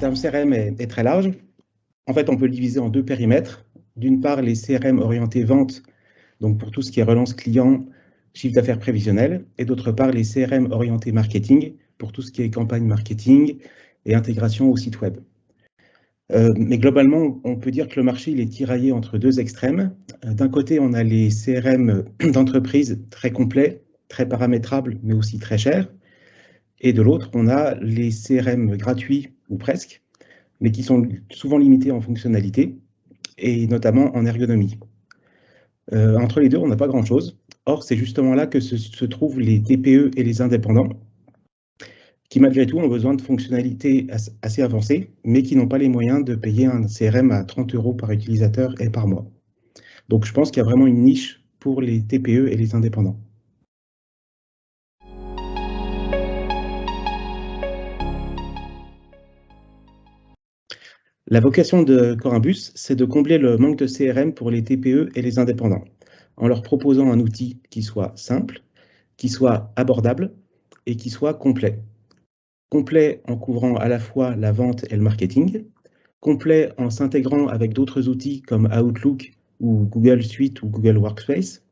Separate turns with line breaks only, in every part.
terme CRM est très large. En fait, on peut le diviser en deux périmètres. D'une part, les CRM orientés vente, donc pour tout ce qui est relance client, chiffre d'affaires prévisionnel, et d'autre part, les CRM orientés marketing, pour tout ce qui est campagne marketing et intégration au site web. Mais globalement, on peut dire que le marché il est tiraillé entre deux extrêmes. D'un côté, on a les CRM d'entreprise très complets, très paramétrables, mais aussi très chers. Et de l'autre, on a les CRM gratuits, ou presque, mais qui sont souvent limités en fonctionnalité, et notamment en ergonomie. Entre les deux, on n'a pas grand-chose. Or, c'est justement là que se trouvent les TPE et les indépendants, qui malgré tout ont besoin de fonctionnalités assez avancées, mais qui n'ont pas les moyens de payer un CRM à 30 € par utilisateur et par mois. Donc je pense qu'il y a vraiment une niche pour les TPE et les indépendants. La vocation de Corymbus, c'est de combler le manque de CRM pour les TPE et les indépendants, en leur proposant un outil qui soit simple, qui soit abordable et qui soit complet. Complet en couvrant à la fois la vente et le marketing, complet en s'intégrant avec d'autres outils comme Outlook ou Google Suite ou Google Workspace,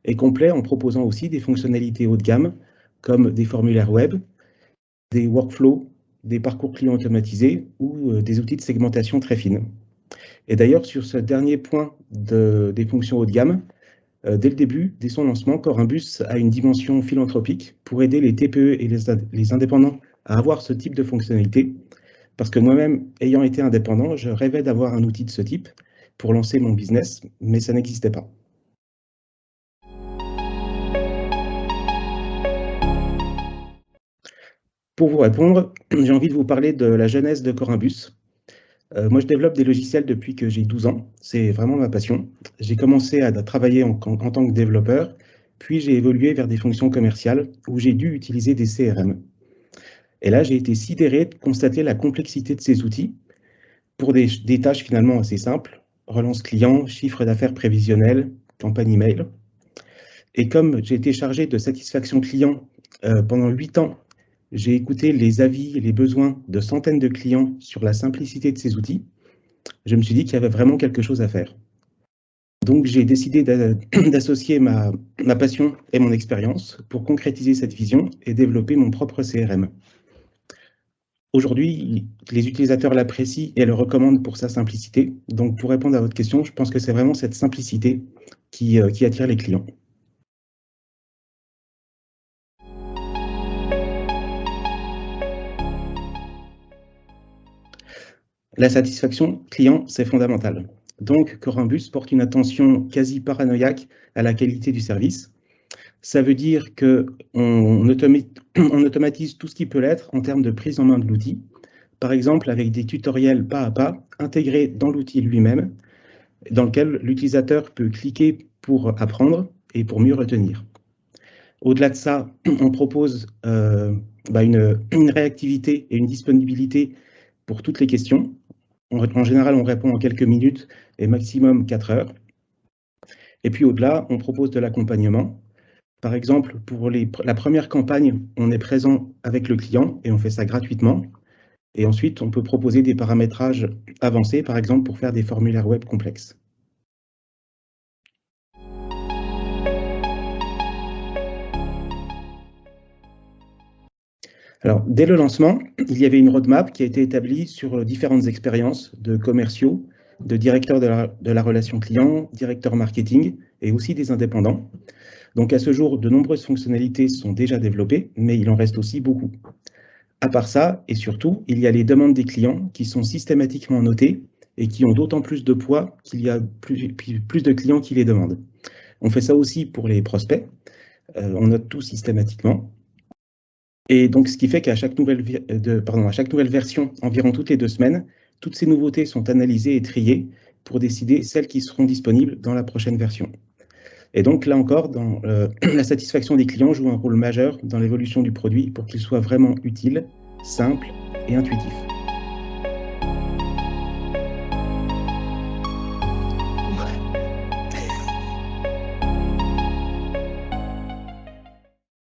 et complet en proposant aussi des fonctionnalités haut de gamme comme des formulaires web, des workflows, des parcours clients automatisés ou des outils de segmentation très fines. Et d'ailleurs, sur ce dernier point des fonctions haut de gamme, dès le début, dès son lancement, Corymbus a une dimension philanthropique pour aider les TPE et les indépendants à avoir ce type de fonctionnalité. Parce que moi-même, ayant été indépendant, je rêvais d'avoir un outil de ce type pour lancer mon business, mais ça n'existait pas. Pour vous répondre, j'ai envie de vous parler de la genèse de Corymbus. Moi, je développe des logiciels depuis que j'ai 12 ans. C'est vraiment ma passion. J'ai commencé à travailler en tant que développeur, puis j'ai évolué vers des fonctions commerciales où j'ai dû utiliser des CRM. Et là, j'ai été sidéré de constater la complexité de ces outils pour des tâches finalement assez simples, relance client, chiffre d'affaires prévisionnel, campagne email. Et comme j'ai été chargé de satisfaction client pendant 8 ans, j'ai écouté les avis et les besoins de centaines de clients sur la simplicité de ces outils. Je me suis dit qu'il y avait vraiment quelque chose à faire. Donc j'ai décidé d'associer ma passion et mon expérience pour concrétiser cette vision et développer mon propre CRM. Aujourd'hui, les utilisateurs l'apprécient et le recommandent pour sa simplicité. Donc pour répondre à votre question, je pense que c'est vraiment cette simplicité qui attire les clients. La satisfaction client, c'est fondamental. Donc, Corymbus porte une attention quasi paranoïaque à la qualité du service. Ça veut dire qu'on automatise tout ce qui peut l'être en termes de prise en main de l'outil. Par exemple, avec des tutoriels pas à pas intégrés dans l'outil lui-même, dans lequel l'utilisateur peut cliquer pour apprendre et pour mieux retenir. Au-delà de ça, on propose une réactivité et une disponibilité pour toutes les questions. En général, on répond en quelques minutes et maximum 4 heures. Et puis au-delà, on propose de l'accompagnement. Par exemple, pour la première campagne, on est présent avec le client et on fait ça gratuitement. Et ensuite, on peut proposer des paramétrages avancés, par exemple, pour faire des formulaires web complexes. Alors, dès le lancement, il y avait une roadmap qui a été établie sur différentes expériences de commerciaux, de directeurs de la relation client, directeurs marketing et aussi des indépendants. Donc à ce jour, de nombreuses fonctionnalités sont déjà développées, mais il en reste aussi beaucoup. À part ça, et surtout, il y a les demandes des clients qui sont systématiquement notées et qui ont d'autant plus de poids qu'il y a plus de clients qui les demandent. On fait ça aussi pour les prospects. On note tout systématiquement. Et donc, ce qui fait qu'à chaque nouvelle version, environ toutes les 2 semaines, toutes ces nouveautés sont analysées et triées pour décider celles qui seront disponibles dans la prochaine version. Et donc, là encore, la satisfaction des clients joue un rôle majeur dans l'évolution du produit pour qu'il soit vraiment utile, simple et intuitif.